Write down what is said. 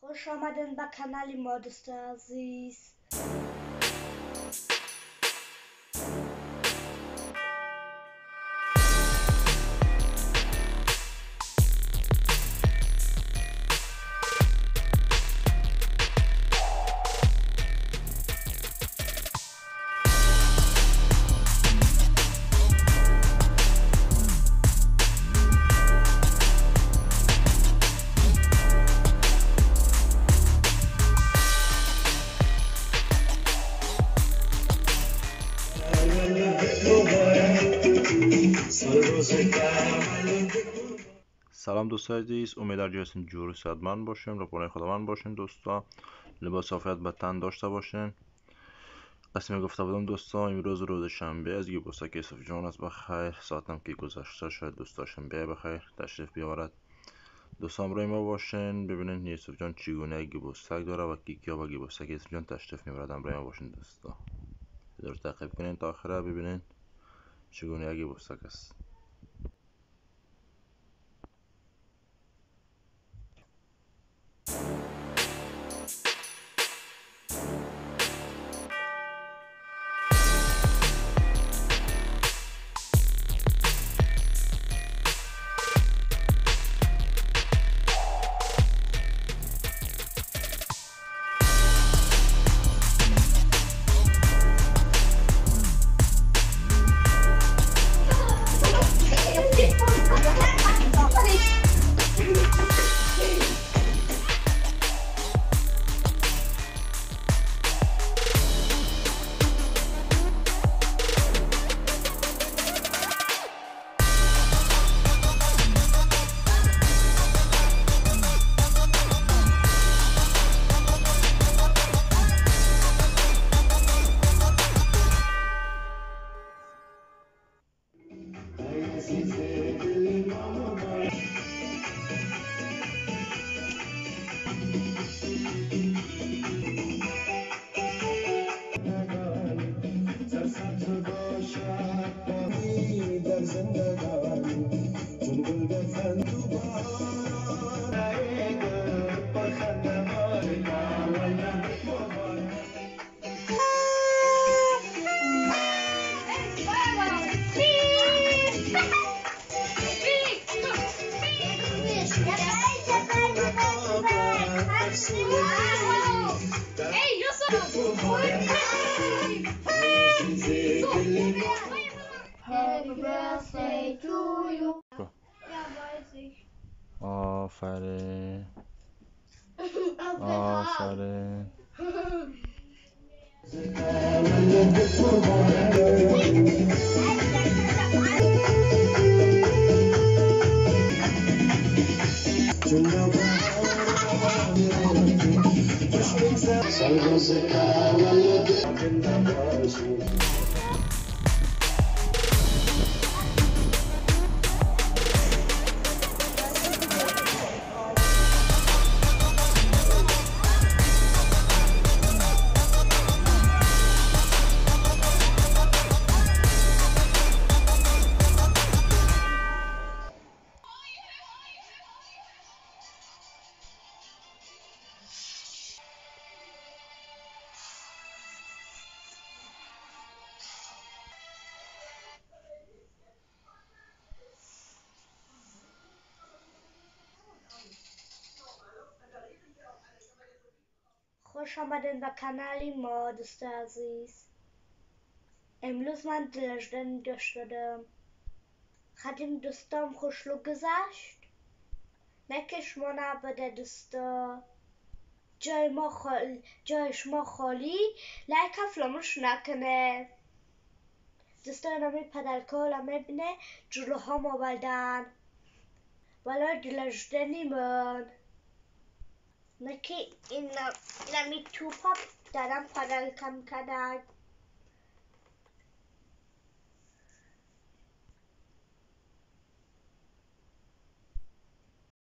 خوش آمدین به کانال ما دوست عزیز. سلام دوستان عزیز، امیدوارم جایتون جور و صحتمند باشین، رفقای خداوند باشین دوستان. لباس عافیت به تن داشته باشین. قسمی گفته بودم دوستان، امروز روز شنبه از گیبوسک یوسف جان است. بخیر، ساعتم که گذشته شاید دوست داشتم بیا بخیر تشریف بیاورد دوستان روی ما باشین. ببینین یوسف جان چگونه گیبوسک داره و کیا با گیبوسک یوسف جان تشریف میبردن. روی ما باشین دوستان، بذار تعقیب کنین تا آخر ببینین چگونه گیبوسک است. Happy birthday to you. Ja, weiß ich. آفرین آفرین. خوش آمدین به کانال ما دوست عزیز. امروز من دلجدن داشتم. خدیم دوستام خوشلو گذشت. نکش ما نبوده دوستا. جایش ما خالی. لایک فراموش نکنه. دوستان نمی پدرکالا میبینه جلوها ما بلدن. ولی دلجدنی من. نکی این توپا دارم پدر کم کردن.